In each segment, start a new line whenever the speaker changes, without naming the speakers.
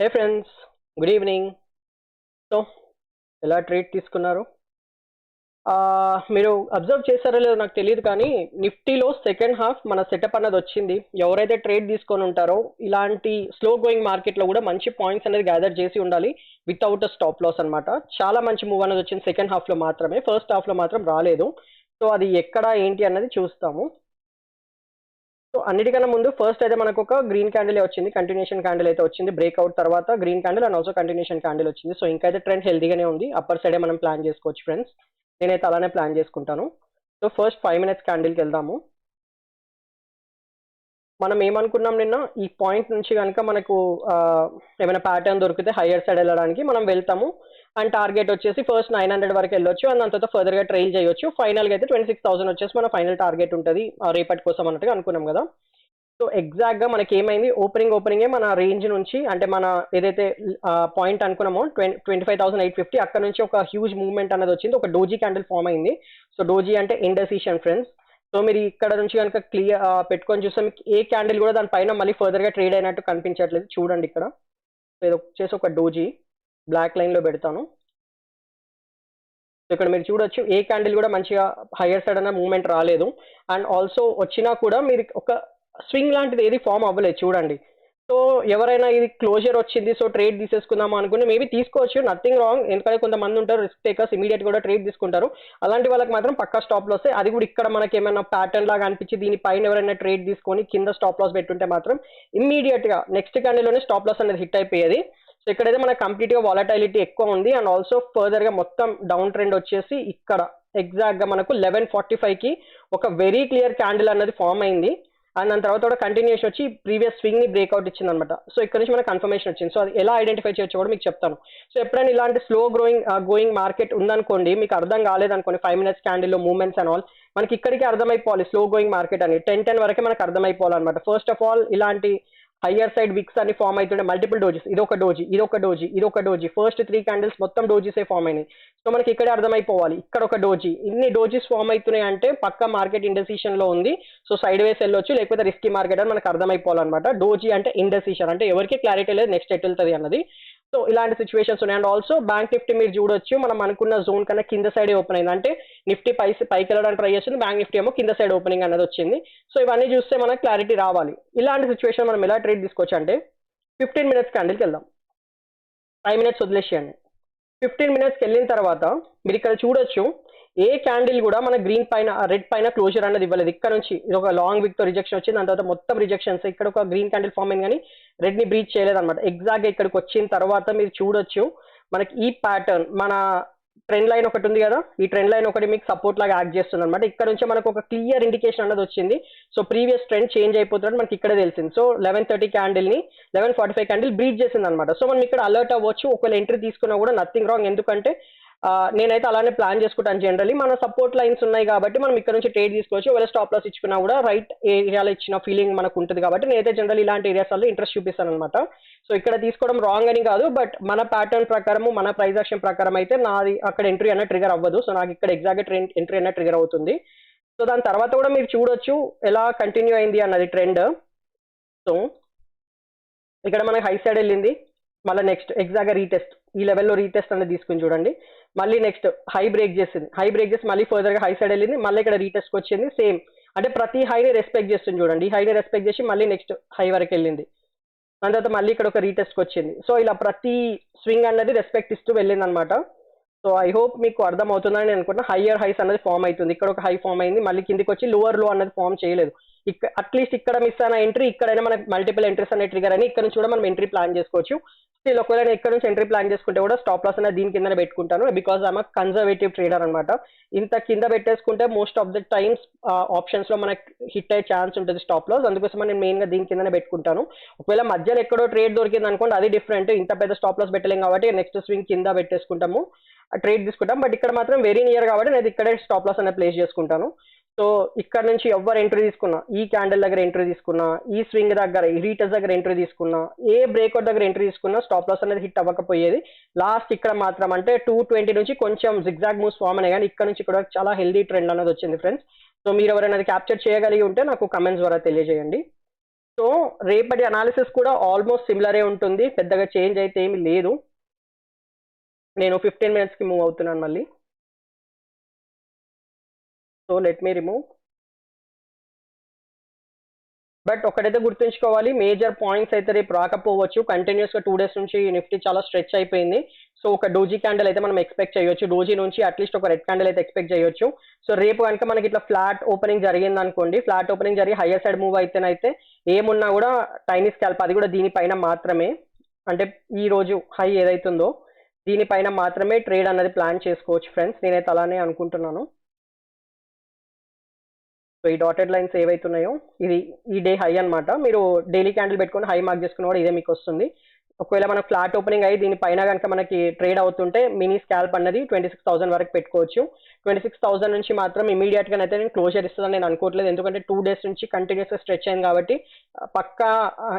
హే friends, good evening. So ఎలా trade తీసుకున్నారు? మీరు అబ్జర్వ్ చేశారో లేదో నాకు తెలియదు కానీ నిఫ్టీలో సెకండ్ హాఫ్ మన సెటప్ అన్నది వచ్చింది. ఎవరైతే ట్రేడ్ తీసుకొని ఉంటారో ఇలాంటి స్లో గోయింగ్ మార్కెట్లో కూడా మంచి పాయింట్స్ అనేది గ్యాదర్ చేసి ఉండాలి వితౌట్ అ స్టాప్ లాస్ అన్నమాట. చాలా మంచి మూవ్ అనేది వచ్చింది సెకండ్ హాఫ్లో మాత్రమే, ఫస్ట్ హాఫ్లో మాత్రం రాలేదు. సో అది ఎక్కడ ఏంటి అన్నది చూస్తాము. సో అన్నిటికన్నా ముందు ఫస్ట్ అయితే మనకు ఒక గ్రీన్ క్యాండిల్ వచ్చింది, కంటిన్యూషన్ క్యాండిల్ అయితే వచ్చింది. బ్రేక్అవుట్ తర్వాత green candle and also continuation candle వచ్చింది. సో ఇంకైతే ట్రెండ్ హెల్దీగానే ఉంది, అప్పర్ సైడే మనం ప్లాన్ చేసుకోవచ్చు ఫ్రెండ్స్. నేనైతే అలానే ప్లాన్ చేసుకుంటాను. సో ఫస్ట్ 5 minutes క్యాండిల్కి వెళ్దాము. మనం ఏమనుకున్నాం నిన్న, ఈ పాయింట్ నుంచి కనుక మనకు ఏమైనా ప్యాటర్న్ దొరికితే హయ్యర్ సైడ్ వెళ్ళడానికి మనం వెళ్తాము. అండ్ టార్గెట్ వచ్చేసి ఫస్ట్ 900 వరకు వెళ్ళొచ్చు, అండ్ దాని తర్వాత ఫర్దర్గా ట్రైల్ చేయొచ్చు. ఫైనల్గా అయితే 26,000 వచ్చేసి మన ఫైనల్ టార్గెట్ ఉంటుంది రేపటి కోసం అన్నట్టుగా అనుకున్నాం కదా. సో ఎగ్జాక్ట్గా మనకి ఏమైంది, ఓపెనింగే మన రేంజ్ నుంచి, అంటే మన ఏదైతే పాయింట్ అనుకున్నామో 25,850 అక్కడ నుంచి ఒక హ్యూజ్ మూవ్మెంట్ అనేది వచ్చింది, ఒక డోజీ క్యాండిల్ ఫామ్ అయింది. సో డోజీ అంటే ఇండెసిషన్ ఫ్రెండ్స్. సో మీరు ఇక్కడ నుంచి కనుక క్లియర్ పెట్టుకొని చూస్తే మీకు ఏ క్యాండిల్ కూడా దానిపైన మళ్ళీ ఫర్దర్గా ట్రేడ్ అయినట్టు కనిపించట్లేదు. చూడండి ఇక్కడ. సో ఇది వచ్చేసి ఒక డోజీ, బ్లాక్ లైన్లో పెడతాను. సో ఇక్కడ మీరు చూడొచ్చు ఏ క్యాండిల్ కూడా మంచిగా హైయర్ సైడ్ అన్న మూవ్మెంట్ రాలేదు. అండ్ ఆల్సో వచ్చినా కూడా మీరు ఒక స్వింగ్ లాంటిది ఏది ఫామ్ అవ్వలేదు చూడండి. సో ఎవరైనా ఇది క్లోజర్ వచ్చింది సో ట్రేడ్ తీసేసుకుందాం అనుకుని మేబీ తీసుకోవచ్చు, నథింగ్ రాంగ్. ఎందుకంటే కొంతమంది ఉంటారు రిస్క్ టేకర్స్, ఇమీడియట్ కూడా ట్రేడ్ తీసుకుంటారు. అలాంటి వాళ్ళకి మాత్రం పక్కా స్టాప్ లాస్. అది కూడా ఇక్కడ మనకి ఏమైనా ప్యాటర్న్ లాగా అనిపించి దీనిపైన ఎవరైనా ట్రేడ్ తీసుకొని కింద స్టాప్ లాస్ పెట్టుంటే మాత్రం ఇమ్మీడియట్ గా నెక్స్ట్ క్యాండిల్లోనే స్టాప్ లాస్ అనేది హిట్ అయిపోయేది. సో ఇక్కడైతే మనకు కంప్లీట్ గా వాలటైలిటీ ఎక్కువ ఉంది. అండ్ ఆల్సో ఫర్దర్ గా మొత్తం డౌన్ ట్రెండ్ వచ్చేసి ఇక్కడ ఎగ్జాక్ట్ గా మనకు 11:45 కి ఒక వెరీ క్లియర్ క్యాండిల్ అన్నది ఫామ్ అయింది. అండ్ దాని తర్వాత కూడా కంటిన్యూషన్ వచ్చి ప్రీవియస్ స్వింగ్ ని బ్రేక్అవుట్ ఇచ్చింది అనమాట. సో ఇక్కడ నుంచి మనకు కన్ఫర్మేషన్ వచ్చింది. సో అది ఎలా ఐడెంటిఫై చేయొచ్చు కూడా మీకు చెప్తాను. సో ఎప్పుడైనా ఇలాంటి స్లో గోయింగ్ మార్కెట్ ఉందనుకోండి, మీకు అర్థం కాలేదనుకోండి 5 minutes క్యాండిల్లో మూవ్మెంట్స్ అండ్ ఆల్, మనకి ఇక్కడికి అర్థమైపోవాలి స్లో గోయింగ్ మార్కెట్ అని 10-10 వరకే మనకు అర్థమైపోవాలన్నమాట. ఫస్ట్ ఆఫ్ ఆల్ ఇలాంటి హయ్యర్ సైడ్ విక్స్ అన్ని ఫామ్ అవుతుండే మల్టిపుల్ డోజెస్, ఇదొక డోజీ ఫస్ట్ 3 క్యాండిల్స్ మొత్తం డోజీసే ఫామ్ అయినాయి. సో మనకి ఇక్కడ అర్థమైపోవాలి ఇక్కడ ఒక డోజీ, ఇన్ని డోజీస్ ఫామ్ అవుతున్నాయి అంటే పక్క మార్కెట్ ఇండెసిషన్ లో ఉంది. సో సైడ్ వేస్ వెళ్ళొచ్చు, లేకపోతే రిస్కీ మార్కెట్ అని మనకు అర్థమైపోవాలన్నమాట. డోజీ అంటే ఇండెసిషన్, అంటే ఎవరికి క్లారిటీ లేదు నెక్స్ట్ ఎట్ వెళ్తుంది అన్నది. సో ఇలాంటి సిచ్యువేషన్స్ ఉన్నాయి. అండ్ ఆల్సో బ్యాంక్ నిఫ్టీ మీరు చూడొచ్చు, మనం అనుకున్న జోన్ కన్నా కింద సైడ్ ఓపెన్ అయింది. అంటే నిఫ్టీ పైకి వెళ్ళడానికి ట్రై చేస్తుంది, బ్యాంక్ నిఫ్టీ ఏమో కింద సైడ్ ఓపెనింగ్ అనేది వచ్చింది. సో ఇవన్నీ చూస్తే మనకు క్లారిటీ రావాలి. ఇలాంటి సిచ్యువేషన్ మనం ఎలా ట్రేడ్ తీసుకోవచ్చు అంటే 15 minutes క్యాండిల్కి వెళ్దాం. 5 minutes వదిలేసేయండి. 15 minutesకి వెళ్ళిన తర్వాత మీరు ఇక్కడ చూడొచ్చు ఏ క్యాండిల్ కూడా మన గ్రీన్ పైన రెడ్ పైన క్లోజర్ అనేది ఇవ్వలేదు. ఇక్కడ నుంచి ఇది ఒక లాంగ్ విక్ తో రిజెక్షన్ వచ్చింది, దాని తర్వాత మొత్తం రిజెక్షన్స్. ఇక్కడ ఒక గ్రీన్ క్యాండిల్ ఫామ్ అయింది కానీ రెడ్ ని బ్రీచ్ చేయలేదు అనమాట. ఎగ్జాక్ట్ ఇక్కడికి వచ్చిన తర్వాత మీరు చూడొచ్చు మనకి ఈ ప్యాటర్న్, మన ట్రెండ్ లైన్ ఒకటి ఉంది కదా, ఈ ట్రెండ్ లైన్ ఒకటి మీకు సపోర్ట్ లాగా యాక్ట్ చేస్తుంది అనమాట. ఇక్కడ నుంచి మనకు ఒక క్లియర్ ఇండికేషన్ అనేది వచ్చింది. సో ప్రీవియస్ ట్రెండ్ చేంజ్ అయిపోతున్నట్టు మనకి ఇక్కడే తెలిసింది. సో 11:30 క్యాండిల్ ని 11:45 క్యాండిల్ బ్రీచ్ చేసింది అనమాట. సో మనం ఇక్కడ అలర్ట్ అవ్వచ్చు, ఒకవేళ ఎంట్రీ తీసుకున్నా కూడా నథింగ్ రాంగ్. ఎందుకంటే నేనైతే అలానే ప్లాన్ చేసుకుంటాను. జనరల్లీ మన సపోర్ట్ లైన్స్ ఉన్నాయి కాబట్టి మనం ఇక్కడ నుంచి ట్రేడ్ తీసుకోవచ్చు. ఒకవేళ స్టాప్ లాస్ ఇచ్చుకున్నా కూడా రైట్ ఏరియాలో ఇచ్చిన ఫీలింగ్ మనకు ఉంటుంది కాబట్టి నేనైతే జనరల్ ఇలాంటి ఏరియాస్ వల్ల ఇంట్రెస్ట్ చూపిస్తాను అనమాట. సో ఇక్కడ తీసుకోవడం రాంగ్ అని కాదు, బట్ మన ప్యాటర్న్ ప్రకారం మన ప్రైస్ యాక్షన్ ప్రకారం అయితే నాది అక్కడ ఎంట్రీ అన్న ట్రిగర్ అవ్వదు. సో నాకు ఇక్కడ ఎగ్జాక్ట్ ఎంట్రీ అన్న ట్రిగర్ అవుతుంది. సో దాని తర్వాత కూడా మీరు చూడొచ్చు ఎలా కంటిన్యూ అయింది అన్నది ట్రెండ్. సో ఇక్కడ మనకి హై సైడ్ వెళ్ళింది, మళ్ళీ నెక్స్ట్ ఎగ్జాక్ట్గా రీటెస్ట్, ఈ లెవెల్లో రీటెస్ట్ అనేది తీసుకుని చూడండి. మళ్ళీ నెక్స్ట్ హై బ్రేక్ చేసి మళ్ళీ ఫర్దర్గా హై సైడ్ వెళ్ళింది, మళ్ళీ ఇక్కడ రీటెస్ట్కి వచ్చింది. సేమ్ అంటే ప్రతి హైని రెస్పెక్ట్ చేస్తుంది చూడండి. ఈ హైని రెస్పెక్ట్ చేసి మళ్ళీ నెక్స్ట్ హై వరకు వెళ్ళింది, దాని తర్వాత మళ్ళీ ఇక్కడ ఒక రీటెస్ట్కి వచ్చింది. సో ఇలా ప్రతి స్వింగ్ అన్నది రెస్పెక్ట్ ఇస్తూ వెళ్ళింది అనమాట. సో ఐ హోప్ మీకు అర్థం అవుతుందని నేను అనుకుంటున్నా. హయ్యర్ హైస్ అనేది ఫామ్ అవుతుంది, ఇక్కడ ఒక హై ఫామ్ అయింది, మళ్ళీ కిందికి వచ్చి లోవర్ లో అన్నది ఫామ్ చేయలేదు. అట్లీస్ట్ ఇక్కడ మిస్ అయిన ఎంట్రీ ఇక్కడైనా మనకి మల్టిపుల్ ఎంట్రీస్ అనే ట్రిగర్ అని ఇక్కడ నుంచి కూడా మనం ఎంట్రీ ప్లాన్ చేసుకోవచ్చు. స్టిల్ ఒకవేళ ఇక్కడ నుంచి ఎంట్రీ ప్లాన్ చేసుకుంటే కూడా స్టాప్ లాస్ అనేది దీని కిందనే పెట్టుకుంటాను, బికాస్ ఐఎమ్ కన్జర్వేటివ్ ట్రేడర్ అనమాట. ఇంత కింద పెట్టేసుకుంటే most of the times options లో మనకి హిట్ అయ్యే ఛాన్స్ ఉంటుంది స్టాప్ లాస్. అందుకోసం నేను మెయిన్ గా దీని కిందనే పెట్టుకుంటాను. ఒకవేళ మధ్యలో ఎక్కడో ట్రేడ్ దొరికింది అనుకోండి, అది డిఫరెంట్. ఇంత పెద్ద స్టాప్ లాస్ పెట్టలేం కాబట్టి నెక్స్ట్ స్వింగ్ కింద పెట్టేసుకుంటాము, ట్రేడ్ తీసుకుంటాం. బట్ ఇక్కడ మాత్రం వెరీ నియర్ కాబట్టి నేను ఇక్కడే స్టాప్ లాస్ అనేది ప్లేస్ చేసుకుంటాను. సో ఇక్కడ నుంచి ఎవరు ఎంట్రీ తీసుకున్నా, ఈ క్యాండిల్ దగ్గర ఎంట్రీ తీసుకున్నా, ఈ స్వింగ్ దగ్గర ఈ రీటెస్ట్ దగ్గర ఎంట్రీ తీసుకున్నా, ఏ బ్రేక్అవుట్ దగ్గర ఎంట్రీ తీసుకున్నా స్టాప్ లాస్ అనేది హిట్ అవ్వకపోయేది. లాస్ట్ ఇక్కడ మాత్రం అంటే 220 నుంచి కొంచెం జిగ్జాగ్ మూవ్స్ ఫామ్ అనే, కానీ ఇక్కడ నుంచి కూడా చాలా హెల్దీ ట్రెండ్ అనేది వచ్చింది ఫ్రెండ్స్. సో మీరు ఎవరైనా అది క్యాప్చర్ చేయగలిగి ఉంటే నాకు కమెంట్స్ ద్వారా తెలియజేయండి. సో రేపటి అనాలిసిస్ కూడా ఆల్మోస్ట్ సిమిలరే ఉంటుంది, పెద్దగా చేంజ్ అయితే ఏమి లేదు. నేను 15 minutesకి మూవ్ అవుతున్నాను మళ్ళీ. So let me remove. But ఒకటైతే గుర్తుంచుకోవాలి, మేజర్ పాయింట్స్ అయితే రేపు రాకపోవచ్చు. కంటిన్యూస్గా 2 days నుంచి నిఫ్టీ చాలా స్ట్రెచ్ అయిపోయింది. సో ఒక డోజీ క్యాండిల్ అయితే మనం ఎక్స్పెక్ట్ చేయొచ్చు. డోజీ నుంచి అట్లీస్ట్ ఒక రెడ్ క్యాండిల్ అయితే ఎక్స్పెక్ట్ చేయొచ్చు. సో రేపు కనుక మనకి ఇట్లా ఫ్లాట్ ఓపెనింగ్ జరిగింది అనుకోండి, ఫ్లాట్ ఓపెనింగ్ జరిగి హయ్యర్ సైడ్ మూవ్ అయితేనైతే ఏమున్నా కూడా టైనీ స్కాల్ప్, అది కూడా దీనిపైన మాత్రమే, అంటే ఈ రోజు హై ఏదైతుందో దీనిపైన మాత్రమే ట్రేడ్ అన్నది ప్లాన్ చేసుకోవచ్చు ఫ్రెండ్స్. నేనైతే అలానే అనుకుంటున్నాను. సో ఈ డాటెడ్ లైన్స్ ఏవైతున్నాయో ఇది ఈ డే హై అన్నమాట. మీరు డైలీ క్యాండిల్ పెట్టుకొని హై మార్క్ చేసుకున్న కూడా ఇదే మీకు వస్తుంది. ఒకవేళ మనకు ఫ్లాట్ ఓపెనింగ్ అయ్యి దీనిపైన కనుక మనకి ట్రేడ్ అవుతుంటే మినీ స్కాల్ప్ అన్నది 26,000 వరకు పెట్టుకోవచ్చు. 26,000 నుంచి మాత్రం ఇమీడియట్ గా అయితే నేను క్లోజర్ ఇస్తుందని నేను అనుకోవట్లేదు, ఎందుకంటే 2 days నుంచి కంటిన్యూస్ గా స్ట్రెచ్ అయింది కాబట్టి పక్కా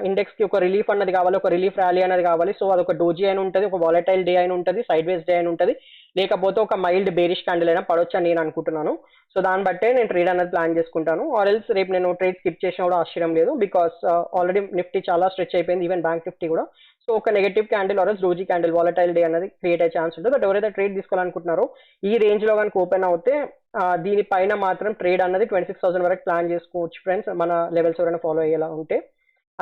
ఇండెక్స్ కి ఒక రిలీఫ్ అన్నది కావాలి, ఒక రిలీఫ్ ర్యాలీ అనేది కావాలి. సో అదొక డోజీ అయిన ఉంటుంది, ఒక వాలటైల్ డే అయిన ఉంటుంది, సైడ్ వేస్ డే అయిన ఉంటుంది, లేకపోతే ఒక మైల్డ్ బేరిష్ క్యాండిల్ అయినా పడవచ్చు అని నేను అనుకుంటున్నాను. సో దాన్ని బట్టే నేను ట్రేడ్ అనేది ప్లాన్ చేసుకుంటాను. ఆర్ ఎల్స్ రేపు నేను ట్రేడ్ స్కిప్ చేసినా కూడా ఆశ్చర్యం లేదు, బికాస్ ఆల్రెడీ నిఫ్టీ చాలా స్ట్రెచ్ అయిపోయింది, ఈవెన్ బ్యాంక్ నిఫ్టీ కూడా. సో ఒక negative candle or doji candle volatile day అనేది క్రియేట్ అయ్యే ఛాన్స్ ఉంటుంది. బట్ ఎవరైతే ట్రేడ్ తీసుకోవాలనుకుంటున్నారో ఈ రేంజ్ లో కనుక ఓపెన్ అవుతే దీనిపైన మాత్రం ట్రేడ్ అన్నది 26,000 వరకు ప్లాన్ చేసుకోవచ్చు ఫ్రెండ్స్, మన లెవెల్స్ ఎవరైనా ఫాలో అయ్యేలా ఉంటే.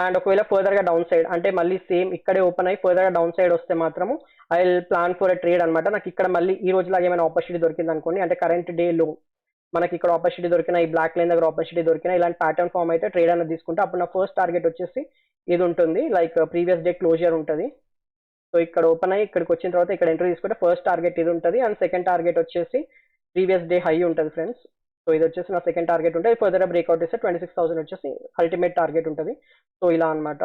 అండ్ ఒకవేళ ఫర్దర్ గా డౌన్ సైడ్ అంటే మళ్ళీ సేమ్ ఇక్కడే ఓపెన్ అయ్యి ఫర్దర్ గా డౌన్ సైడ్ వస్తే మాత్రము I will plan for a trade అనమాట. నాకు ఇక్కడ మళ్ళీ ఈ రోజు లాగా ఏమైనా ఆపర్చునిటీ దొరికింది అనుకోండి, అంటే కరెంట్ డే లో మనకి ఇక్కడ ఆపర్చునిటీ దొరికిన, ఈ బ్లాక్ లైన్ దగ్గర ఆపర్చునిటీ దొరికిన, ఇలాంటి ప్యాటర్న్ ఫామ్ అయితే ట్రేడ్ అనేది తీసుకుంటే అప్పుడు నా ఫస్ట్ టార్గెట్ వచ్చేసి ఇది ఉంటుంది, లైక్ ప్రీవియస్ డే క్లోజర్ ఉంటుంది. సో ఇక్కడ ఓపెన్ అయ్యి ఇక్కడికి వచ్చిన తర్వాత ఇక్కడ ఎంట్రీ తీసుకుంటే ఫస్ట్ టార్గెట్ ఇది ఉంటుంది, అండ్ సెకండ్ టార్గెట్ వచ్చేసి ప్రీవియస్ డే హై ఉంటుంది ఫ్రెండ్స్. సో ఇది వచ్చేసి నా సెకండ్ టార్గెట్ ఉంటుంది. ఫర్దర్ బ్రేక్అవుట్ ఇస్తే 26,000 వచ్చేసి అల్టిమేట్ టార్గెట్ ఉంటుంది. సో ఇలా అనమాట.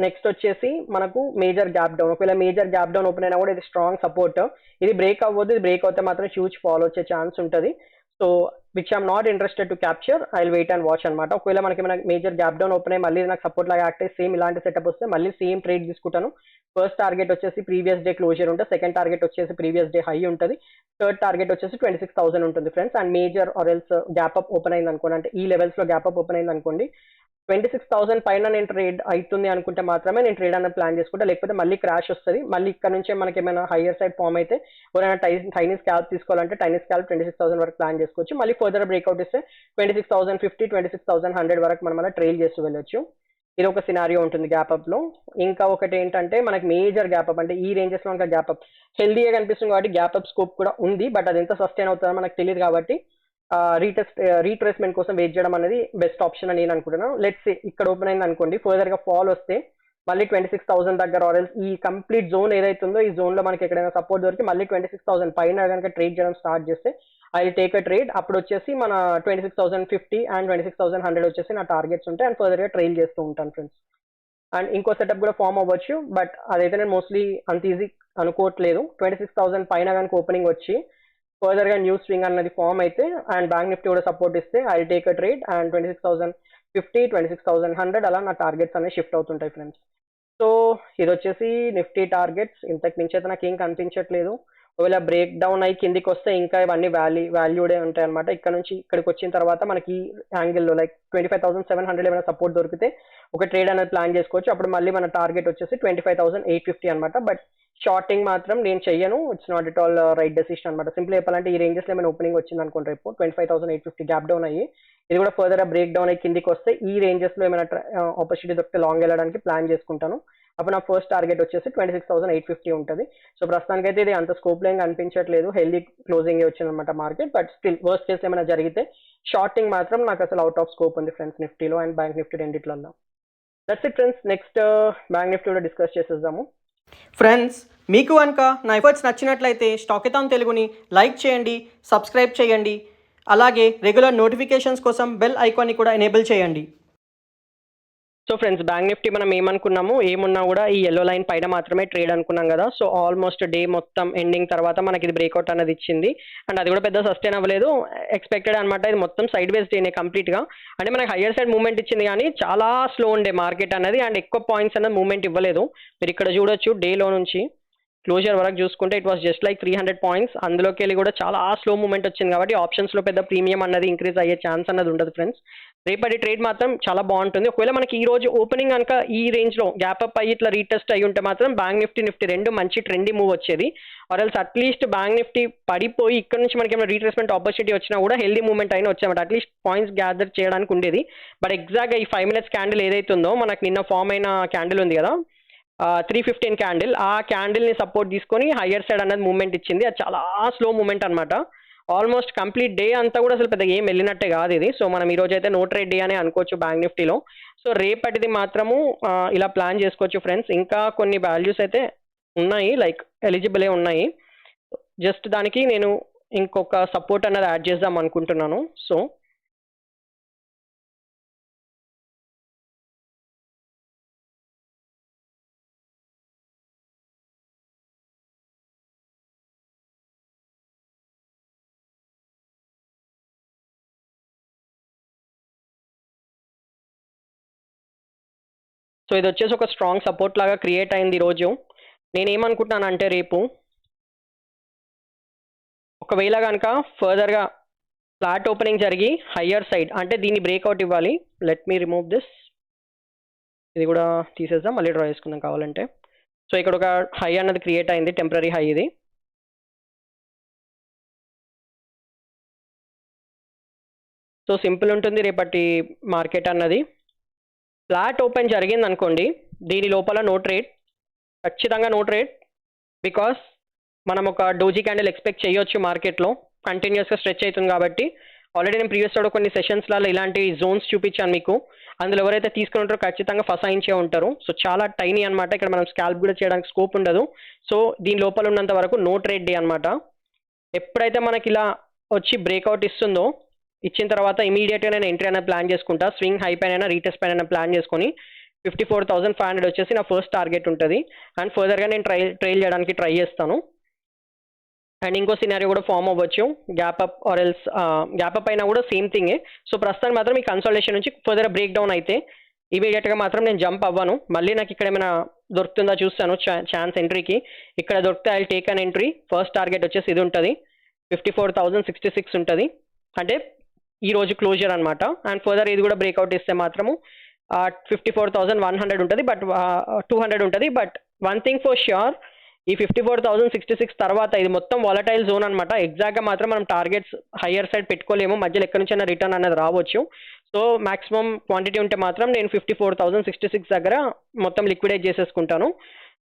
నెక్స్ట్ వచ్చేసి మనకు మేజర్ గ్యాప్ డౌన్. ఒకవేళ మేజర్ గ్యాప్ డౌన్ ఓపెన్ అయినా కూడా ఇది స్ట్రాంగ్ సపోర్ట్, ఇది బ్రేక్ అవ్వదు, ఇది బ్రేక్ అవుతే మాత్రం హ్యూజ్ ఫాల్ వచ్చే ఛాన్స్ ఉంటుంది. So which I'm not interested to capture, I will wait and watch అనమాట. ఒకవేళ మనకి మేజర్ గ్యాప్ డౌన్ ఓపెన్ అయ్యి మళ్ళీ నాకు సపోర్ట్ లాగా యాక్ట్ అయ్యి సేమ్ ఇలాంటి సెటప్ వస్తే మళ్ళీ సేమ్ ట్రేడ్ తీసుకుంటాను. ఫస్ట్ టార్గెట్ వచ్చేసి ప్రీవియస్ డే క్లోజర్ ఉంటుంది, సెకండ్ టార్గెట్ వచ్చేసి ప్రీవియస్ డే హై ఉంటుంది, థర్డ్ టార్గెట్ వచ్చేసి 26,000 ఉంటుంది friends. And major or else gap up open అయింది అనుకోండి, అంటే ఈ లెవెల్స్ లో గ్యాప్ అప్ ఓపెన్ అయింది అనుకోండి, 26,000 పైన నేను ట్రేడ్ అవుతుంది అనుకుంటే మాత్రమే నేను ట్రేడ్ అనేది ప్లాన్ చేసుకుంటా, లేకపోతే మళ్ళీ క్రాష్ వస్తుంది. మళ్ళీ ఇక్కడ నుంచే మనకి ఏమైనా హైయర్ సైడ్ ఫామ్ అయితే ఎవరైనా టైనీ స్కాల్ప్ తీసుకోవాలంటే టైనీ స్కాల్ప్ 26,000 వరకు ప్లాన్ చేసుకోవచ్చు. మళ్ళీ ఫర్దర్ బ్రేక్అవుట్ ఇస్తే 26,050, 26,100 వరకు మనం అలా ట్రైల్ చేస్తూ వెళ్ళొచ్చు. ఇది ఒక సినారియో ఉంటుంది గ్యాప్ అప్ లో. ఇంకా ఒకటి ఏంటంటే మనకి మేజర్ గ్యాప్ అప్ అంటే ఈ రేంజెస్ లో ఇంకా గ్యాప్ అప్ హెల్దీగా కనిపిస్తుంది కాబట్టి గ్యాప్ అప్ స్కోప్ కూడా ఉంది, బట్ అది ఎంత సస్టైన్ అవుతుందో మనకు తెలియదు కాబట్టి రీట్రేస్మెంట్ కోసం వెయిట్ చేయడం అనేది బెస్ట్ ఆప్షన్ అని నేను అనుకుంటున్నాను. లెట్స్ ఇక్కడ ఓపెన్ అయింది అనుకోండి, ఫర్దర్ గా ఫాల్ వస్తే మళ్ళీ 26,000 దగ్గర ఆర్ ఈ కంప్లీట్ జోన్ ఏదైతుందో ఈ జోన్ లో మనకి ఎక్కడైనా సపోర్ట్ దొరికి మళ్ళీ 26,000 పైన కనుక ట్రేడ్ చేయడం స్టార్ట్ చేస్తే I will take a trade. అప్పుడు వచ్చేసి మన 26,050 అండ్ 26,100 వచ్చేసి నా టార్గెట్స్ ఉంటాయి, అండ్ ఫర్దర్ గా ట్రైల్ చేస్తూ ఉంటాను ఫ్రెండ్స్. అండ్ ఇంకో సెటప్ కూడా ఫామ్ అవ్వచ్చు, బట్ అదైతే నేను మోస్ట్లీ అంత ఈజీ అనుకోవట్లేదు. 26,000 పైన కనుక ఓపెనింగ్ వచ్చి ఫర్దర్ గా న్యూ స్వింగ్ అన్నది ఫామ్ అయితే అండ్ బ్యాంక్ నిఫ్టీ కూడా సపోర్ట్ ఇస్తే I will take a trade, and 26,050, 26,100 అలా నా టార్గెట్స్ అనేవి షిఫ్ట్ అవుతుంటాయి ఫ్రెండ్స్. సో ఇది వచ్చేసి నిఫ్టీ టార్గెట్స్. ఇంతకు మించి అయితే నాకు ఏం కనిపించట్లేదు. ఒకవేళ బ్రేక్ డౌన్ అయ్యి కిందికి వస్తే ఇంకా ఇవన్నీ వాల్యూడే ఉంటాయి అనమాట. ఇక్కడ నుంచి ఇక్కడికి వచ్చిన తర్వాత మనకి యాంగిల్లో లైక్ 25,700 ఏమైనా సపోర్ట్ దొరికితే ఒక ట్రేడ్ అనేది ప్లాన్ చేసుకోవచ్చు. అప్పుడు మళ్ళీ మన టార్గెట్ వచ్చేసి 25,850 అనమాట. బట్ షార్టింగ్ మాత్రం నేను చెయ్యను, it's not at all right decision అనమాట. సింపుల్ చెప్పాలంటే ఈ రేంజెస్ లో ఏమైనా ఓపెనింగ్ వచ్చింది అనుకోండి రేపు 25,850 గ్యాప్ డౌన్ అయ్యి ఇది కూడా ఫర్దర్ బ్రేక్ డౌన్ అయ్యి కిందికి వస్తే ఈ రేంజెస్ లో ఏమైనా ఆపర్చునిటీ దొరికితే లాంగ్ వెళ్ళడానికి ప్లాన్ చేసుకుంటాను. అప్పుడు నా ఫస్ట్ టార్గెట్ వచ్చేసి 26,850 ఉంటుంది. సో ప్రస్తుతానికి అయితే ఇది అంత స్కోప్ లేని అనిపించట్లేదు, హెల్దీ క్లోజింగ్ వచ్చింది అనమాట market. But still worst case ఏమైనా జరిగితే షార్టింగ్ మాత్రం నాకు అసలు అవుట్ ఆఫ్ స్కోప్ ఉంది ఫ్రెండ్స్ నిఫ్టీలో and bank Nifty రెండిట్లలో. That's it friends. Next bank నిఫ్టీలో డిస్కస్ చేసేద్దాము. ఫ్రెండ్స్ మీకు కనుక నా ఎఫర్ట్స్ నచ్చినట్లయితే స్టాకెథాన్ తెలుగుని లైక్ చేయండి, సబ్స్క్రైబ్ చేయండి, అలాగే రెగ్యులర్ నోటిఫికేషన్స్ కోసం బెల్ ఐకాన్ని కూడా ఎనేబుల్ చేయండి. సో ఫ్రెండ్స్ బ్యాంక్ నిఫ్టీ మనం ఏమనుకున్నాము, ఏమున్నా కూడా ఈ ఎల్లో లైన్ పైన మాత్రమే ట్రేడ్ అనుకున్నాం కదా. సో ఆల్మోస్ట్ డే మొత్తం ఎండింగ్ తర్వాత మనకి ఇది బ్రేక్అవుట్ అనేది ఇచ్చింది, అండ్ అది కూడా పెద్ద సస్టైన్ అవ్వలేదు, ఎక్స్పెక్టెడ్ అనమాట. ఇది మొత్తం సైడ్ వేస్ డేనే కంప్లీట్ గా, అంటే మనకి హయ్యర్ సైడ్ మూవ్మెంట్ ఇచ్చింది కానీ చాలా స్లో ఉండే మార్కెట్ అనేది, అండ్ ఎక్కువ పాయింట్స్ అనేది మూవ్మెంట్ ఇవ్వలేదు. మీరు ఇక్కడ చూడొచ్చు డేలో నుంచి క్లోజర్ వరకు చూసుకుంటే it was just like 300 points. అందులోకి వెళ్ళి కూడా చాలా స్లో మూమెంట్ వచ్చింది కాబట్టి ఆప్షన్స్లో పెద్ద ప్రీమియం అన్నది ఇంక్రీజ్ అయ్యే ఛాన్స్ అన్నది ఉండదు ఫ్రెండ్స్. రేపటి ట్రేడ్ మాత్రం చాలా బాగుంటుంది. ఒకవేళ మనకి ఈ రోజు ఓపెనింగ్ కనుక ఈ రేంజ్లో గ్యాప్ అప్ అయ్యి ఇట్లా రీటెస్ట్ అయ్యి ఉంటే మాత్రం బ్యాంక్ నిఫ్టీ రెండు మంచి ట్రెండీ మూవ్ వచ్చేది. ఆర్ఎల్స్ అట్లీస్ట్ బ్యాంక్ నిఫ్టీ పడిపోయి ఇక్కడ నుంచి మనకి ఏమైనా రీట్రేస్మెంట్ ఆపర్చునిటీ వచ్చినా కూడా హెల్దీ మూవ్మెంట్ అయినా వచ్చామట, అట్లీస్ట్ పాయింట్స్ గ్యాదర్ చేయడానికి ఉండేది. బట్ ఎగ్జాక్ట్గా ఈ 5 minutes క్యాండిల్ ఏదైతే ఉందో మనకు నిన్న ఫామ్ అయిన క్యాండిల్ ఉంది కదా 315 క్యాండిల్, ఆ క్యాండిల్ని సపోర్ట్ తీసుకొని హయ్యర్ సైడ్ అన్నది మూవ్మెంట్ ఇచ్చింది. అది చాలా స్లో మూవ్మెంట్ అనమాట. ఆల్మోస్ట్ కంప్లీట్ డే అంతా కూడా అసలు పెద్దగా ఏం వెళ్ళినట్టే కాదు ఇది. సో మనం ఈ రోజు అయితే నో ట్రేడ్ డే అని అనుకోవచ్చు బ్యాంక్ నిఫ్టీలో. సో రేపటిది మాత్రము ఇలా ప్లాన్ చేసుకోవచ్చు ఫ్రెండ్స్. ఇంకా కొన్ని వాల్యూస్ అయితే ఉన్నాయి, లైక్ ఎలిజిబులే ఉన్నాయి. జస్ట్ దానికి నేను ఇంకొక సపోర్ట్ అన్నది యాడ్ చేద్దాం అనుకుంటున్నాను. సో ఇది వచ్చేసి ఒక స్ట్రాంగ్ సపోర్ట్ లాగా క్రియేట్ అయింది ఈరోజు. నేనేమనుకుంటున్నాను అంటే రేపు ఒకవేళ కనుక ఫర్దర్గా ఫ్లాట్ ఓపెనింగ్ జరిగి హయ్యర్ సైడ్ అంటే దీన్ని బ్రేక్అవుట్ ఇవ్వాలి. లెట్ మీ రిమూవ్ దిస్, ఇది కూడా తీసేద్దాం, మళ్ళీ డ్రా చేసుకుందాం కావాలంటే. సో ఇక్కడ ఒక హై అన్నది క్రియేట్ అయింది, టెంపరీ హై ఇది. సో సింపుల్ ఉంటుంది రేపటి మార్కెట్ అన్నది. ఫ్లాట్ ఓపెన్ జరిగింది అనుకోండి, దీని లోపల నో ట్రేడ్, ఖచ్చితంగా నో ట్రేడ్. బికాస్ మనం ఒక డోజీ క్యాండిల్ ఎక్స్పెక్ట్ చేయొచ్చు మార్కెట్లో, కంటిన్యూస్గా స్ట్రెచ్ అవుతుంది కాబట్టి. ఆల్రెడీ నేను ప్రీవియస్ కూడా కొన్ని సెషన్స్లలో ఇలాంటి జోన్స్ చూపించాను మీకు. అందులో ఎవరైతే తీసుకుని ఉంటారో ఖచ్చితంగా ఫసాయించే ఉంటారు. సో చాలా టైనీ అనమాట, ఇక్కడ మనం స్కాల్ప్ కూడా చేయడానికి స్కోప్ ఉండదు. సో దీని లోపల ఉన్నంత వరకు నో ట్రేడ్ డే అనమాట. ఎప్పుడైతే మనకి ఇలా వచ్చి బ్రేక్అవుట్ ఇస్తుందో, ఇచ్చిన తర్వాత ఇమీడియట్గా నేను ఎంట్రీ అనేది ప్లాన్ చేసుకుంటా. స్వింగ్ హై పైన రీటెస్ట్ పైన ప్లాన్ చేసుకొని 54,500 వచ్చేసి నా ఫస్ట్ టార్గెట్ ఉంటుంది. అండ్ ఫర్దర్గా నేను ట్రైల్ చేయడానికి ట్రై చేస్తాను. అండ్ ఇంకో సినారియో కూడా ఫామ్ అవ్వచ్చు, gap up or else gap up అయినా కూడా సేమ్ థింగే. సో ప్రస్తుతానికి మాత్రం ఈ కన్సల్టేషన్ నుంచి ఫర్దర్ బ్రేక్ డౌన్ అయితే ఇమీడియట్గా మాత్రం నేను జంప్ అవ్వను. మళ్ళీ నాకు ఇక్కడ ఏమైనా దొరుకుతుందా చూస్తాను ఛాన్స్ ఎంట్రీకి. ఇక్కడ దొరికితే I take an entry. First target వచ్చేసి ఇది ఉంటుంది, 54,066 ఉంటుంది, అంటే ఈ రోజు క్లోజర్ అనమాట. అండ్ ఫర్దర్ ఇది కూడా బ్రేక్అవుట్ ఇస్తే మాత్రము 54,100 ఉంటుంది, బట్ 200 ఉంటుంది. But one thing for sure, ఈ 54,066 తర్వాత ఇది మొత్తం వాలటైల్ జోన్ అనమాట. ఎగ్జాక్ట్గా మాత్రం మనం టార్గెట్స్ హయ్యర్ సైడ్ పెట్టుకోలేము, మధ్యలో ఎక్కడి నుంచైనా రిటర్న్ అనేది రావచ్చు. సో మాక్సిమం క్వాంటిటీ ఉంటే మాత్రం నేను 54,066 దగ్గర మొత్తం లిక్విడేట్ చేసేసుకుంటాను.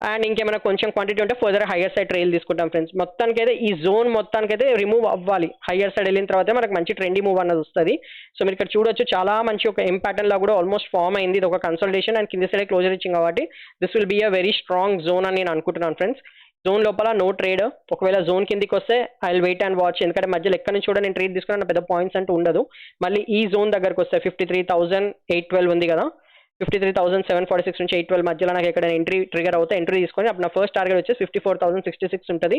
అండ్ ఇంకేమైనా కొంచెం క్వాంటిటీ ఉంటే ఫర్దర్ హయ్యర్ సైడ్ ట్రైల్ తీసుకుంటాం ఫ్రెండ్స్. మొత్తానికైతే ఈ జోన్ మొత్తానికైతే రిమూవ్ అవ్వాలి. హయ్యర్ సైడ్ వెళ్ళిన తర్వాత మనకు మంచి ట్రెండీ మూవ్ అన్నది వస్తుంది. సో మీరు ఇక్కడ చూడొచ్చు, చాలా మంచి ఒక ఎం ప్యాటర్న్ లా కూడా ఆల్మోస్ట్ ఫామ్ అయింది. ఇది ఒక కన్సల్టేషన్ అండ్ కింద సైడ్ క్లోజర్ ఇచ్చింది కాబట్టి this will be a very strong zone అని నేను అనుకుంటున్నాను ఫ్రెండ్స్. జోన్ లోపల నో ట్రేడ్. ఒకవేళ జోన్ కిందికి వస్తే I will wait and watch, ఎందుకంటే మధ్యలో ఎక్కడి నుంచి కూడా నేను ట్రేడ్ తీసుకున్నా పెద్ద పాయింట్స్ అంటూ ఉండదు. మళ్ళీ ఈ జోన్ దగ్గరకు వస్తే 53,812 ఉంది కదా, 53,746 నుంచి 812 మధ్యలో నాకు ఎక్కడ ఎంట్రీ ట్రిగర్ అవుతే ఎంట్రీ తీసుకొని అప్పుడు నా ఫస్ట్ టార్గెట్ వచ్చేసి 54,066 ఉంటుంది.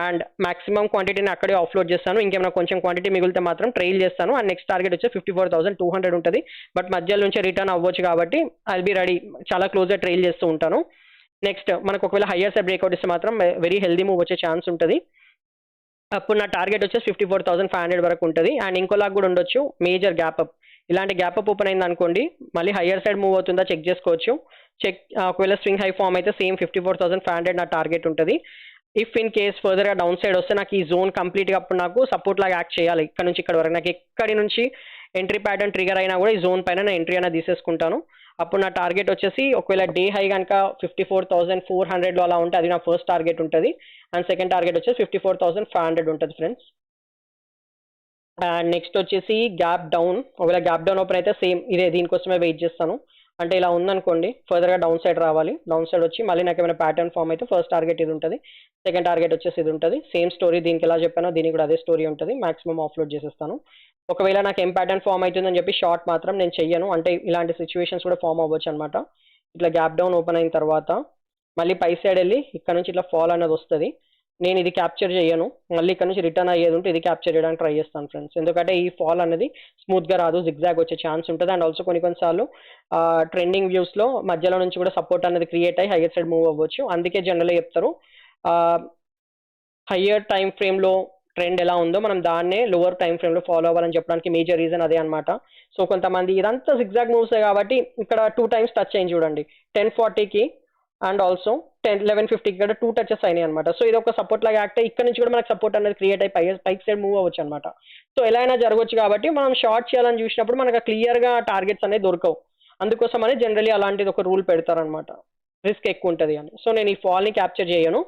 అండ్ మాక్సిమం క్వాంటిటీని అక్కడే ఆఫ్లోడ్ చేస్తాను. ఇంకేమైనా కొంచెం క్వాంటిటీ మిగిలితే మాత్రం ట్రైల్ చేస్తాను. అండ్ నెక్స్ట్ టార్గెట్ వచ్చి 54,200 ఉంటుంది. బట్ మధ్యలో నుంచి రిటర్న్ అవ్వచ్చు కాబట్టి ఐ విల్ బీ రెడీ, చాలా క్లోజ్గా ట్రైల్ చేస్తూ ఉంటాను. నెక్స్ట్ మనకు ఒకవేళ హయ్యర్ సైడ్ బ్రేక్అవుట్ ఇస్తే మాత్రం వెరీ హెల్దీ మూవ్ వచ్చే ఛాన్స్ ఉంటుంది. అప్పుడు నా టార్గెట్ వచ్చేసి 54,500 వరకు ఉంటుంది. అండ్ ఇంకోలాగా కూడా ఉండొచ్చు, మేజర్ గ్యాప్ అప్. ఇలాంటి గ్యాప్ అప్ ఓపెన్ అయింది అనుకోండి, మళ్ళీ హయ్యర్ సైడ్ మూవ్ అవుతుందా చెక్ చేసుకోవచ్చు. ఒకవేళ స్వింగ్ హై ఫామ్ అయితే సేమ్ 54,500 నా టార్గెట్ ఉంటుంది. ఇఫ్ ఇన్ కేస్ ఫర్దర్గా డౌన్ సైడ్ వస్తే నాకు ఈ జోన్ కంప్లీట్గా అప్పుడు నాకు సపోర్ట్ లాగా యాక్ట్ చేయాలి. ఇక్కడ నుంచి ఇక్కడ వరకు నాకు ఎక్కడి నుంచి ఎంట్రీ ప్యాటర్న్ ట్రిగర్ అయినా కూడా ఈ జోన్ పైన నేను ఎంట్రీ అయినా తీసేసుకుంటాను. అప్పుడు నా టార్గెట్ వచ్చేసి ఒకవేళ డే హై కనుక 54,400 అలా ఉంటే అది నా ఫస్ట్ టార్గెట్ ఉంటుంది. అండ్ సెకండ్ టార్గెట్ వచ్చేసి 54,500 ఉంటుంది ఫ్రెండ్స్. అండ్ నెక్స్ట్ వచ్చేసి గ్యాప్ డౌన్. ఒకవేళ గ్యాప్ డౌన్ ఓపెన్ అయితే సేమ్ ఇదే, దీనికోసమే వెయిట్ చేస్తాను. అంటే ఇలా ఉందనుకోండి, ఫర్దర్గా డౌన్ సైడ్ రావాలి. డౌన్ సైడ్ వచ్చి మళ్ళీ నాకు ఏమైనా ప్యాటర్న్ ఫామ్ అయితే ఫస్ట్ టార్గెట్ ఇది ఉంటుంది, సెకండ్ టార్గెట్ వచ్చేసి ఇది ఉంటుంది. సేమ్ స్టోరీ, దీనికి ఎలా చెప్పానో దీనికి కూడా అదే స్టోరీ ఉంటుంది. మాక్సిమం ఆఫ్లోడ్ చేసేస్తాను. ఒకవేళ నాకు ఏం ప్యాటర్న్ ఫామ్ అవుతుందని చెప్పి షార్ట్ మాత్రం నేను చెయ్యను, అంటే ఇలాంటి సిచ్యువేషన్స్ కూడా ఫామ్ అవ్వచ్చు అనమాట. ఇట్లా గ్యాప్ డౌన్ ఓపెన్ అయిన తర్వాత మళ్ళీ పై సైడ్ వెళ్ళి ఇక్కడ నుంచి ఇట్లా ఫాల్ అనేది వస్తుంది. నేను ఇది క్యాప్చర్ చేయను, మళ్ళీ ఇక్కడ నుంచి రిటర్న్ అయ్యేది ఉంటే ఇది క్యాప్చర్ చేయడానికి ట్రై చేస్తాను ఫ్రెండ్స్. ఎందుకంటే ఈ ఫాల్ అనేది స్మూత్గా రాదు, జిగ్జాగ్ వచ్చే ఛాన్స్ ఉంటుంది. అండ్ ఆల్సో కొన్నిసార్లు ట్రెండింగ్ వ్యూస్లో మధ్యలో నుంచి కూడా సపోర్ట్ అనేది క్రియేట్ అయ్యి హైయర్ సైడ్ మూవ్ అవ్వచ్చు. అందుకే జనరల్గా చెప్తారు హయ్యర్ టైం ఫ్రేమ్లో ట్రెండ్ ఎలా ఉందో మనం దాన్నే లోవర్ టైం ఫ్రేమ్లో ఫాలో అవ్వాలని చెప్పడానికి మేజర్ రీజన్ అదే అనమాట. సో కొంతమంది ఇదంతా సిగ్జాగ్ మూవ్సే కాబట్టి ఇక్కడ 2 టైమ్స్ టచ్ అయింది చూడండి, 1040కి అండ్ ఆల్సో 1150కి ఇక్కడ 2 టచెస్ అయినాయి అనమాట. సో ఇది ఒక సపోర్ట్ లాగా యాక్ట్ అయ్యి ఇక్కడ నుంచి కూడా మనకు సపోర్ట్ అనేది క్రియేట్ అయ్యి పైకి సైడ్ మూవ్ అవ్వచ్చు అనమాట. సో ఎలా అయినా జరగవచ్చు కాబట్టి మనం షార్ట్ చేయాలని చూసినప్పుడు మనకు క్లియర్గా టార్గెట్స్ అనేది దొరకవు. అందుకోసం అని జనరలీ అలాంటిది ఒక రూల్ పెడతారనమాట, రిస్క్ ఎక్కువ ఉంటుంది అని. సో నేను ఈ ఫాల్ని క్యాప్చర్ చేయను,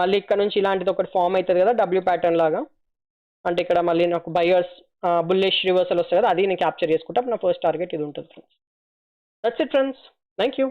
మళ్ళీ ఇక్కడ నుంచి ఇలాంటిది ఒకటి ఫామ్ అవుతుంది కదా డబ్ల్యూ ప్యాటర్న్ లాగా, అంటే ఇక్కడ మళ్ళీ నాకు బయర్స్ బుల్లిష్ రివర్సల్ వస్తుంది కదా, అది నేను క్యాప్చర్ చేసుకుంటా. నా ఫస్ట్ టార్గెట్ ఇది ఉంటుంది friends. That's it friends, thank you.